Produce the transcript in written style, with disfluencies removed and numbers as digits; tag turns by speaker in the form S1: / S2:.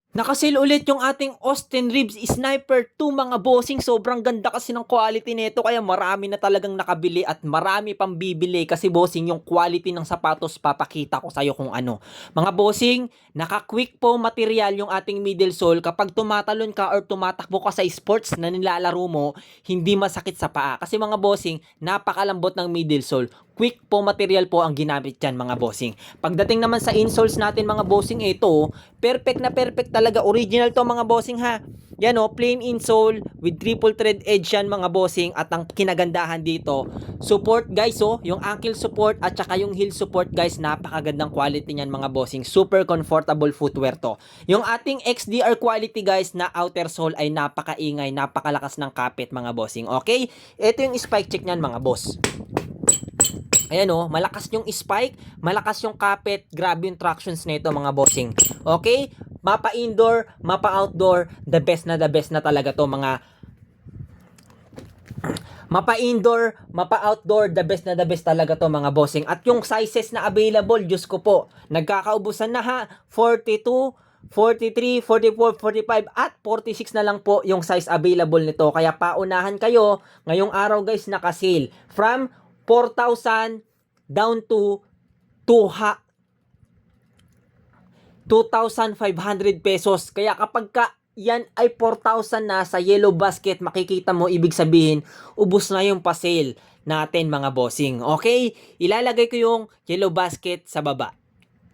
S1: Naka-sale ulit yung ating Austin Reeves Sniper 2 mga bossing. Sobrang ganda kasi ng quality nito kaya marami na talagang nakabili at marami pang bibili kasi bossing yung quality ng sapatos papakita ko sa'yo kung ano. Mga bossing, naka-quick foam material yung ating middle sole. Kapag tumatalon ka or tumatakbo ka sa sports na nilalaro mo, hindi masakit sa paa. Kasi mga bossing, napakalambot ng middle sole. Quick foam material po ang ginamit dyan mga bossing. Pagdating naman sa insoles natin mga bossing, ito perfect na perfect talaga. Original to mga bossing ha. Yan o, plain insole with triple thread edge yan mga bossing. At ang kinagandahan dito, support guys oh, yung ankle support at saka yung heel support guys, napakagandang quality niyan mga bossing. Super comfortable footwear to. Yung ating XDR quality guys na outer sole ay napakaingay, napakalakas ng kapit mga bossing. Okay? Ito yung spike check niyan mga boss. Ayan oh, malakas yung spike, malakas yung kapit, grabe yung tractions nito mga bossing. Okay? Mapa indoor, mapa outdoor, the best na talaga to mga mapa indoor, mapa outdoor, the best talaga to mga bossing. At yung sizes na available, Diyos ko po, nagkakaubusan na ha, 42, 43, 44, 45 at 46 na lang po yung size available nito. Kaya paunahan kayo, ngayong araw guys naka-sale from 4,000 down to 2,500 pesos. Kaya kapag yan ay 4,000 na sa yellow basket, makikita mo, ibig sabihin, ubos na yung pa-sale natin mga bossing. Okay? Ilalagay ko yung yellow basket sa baba.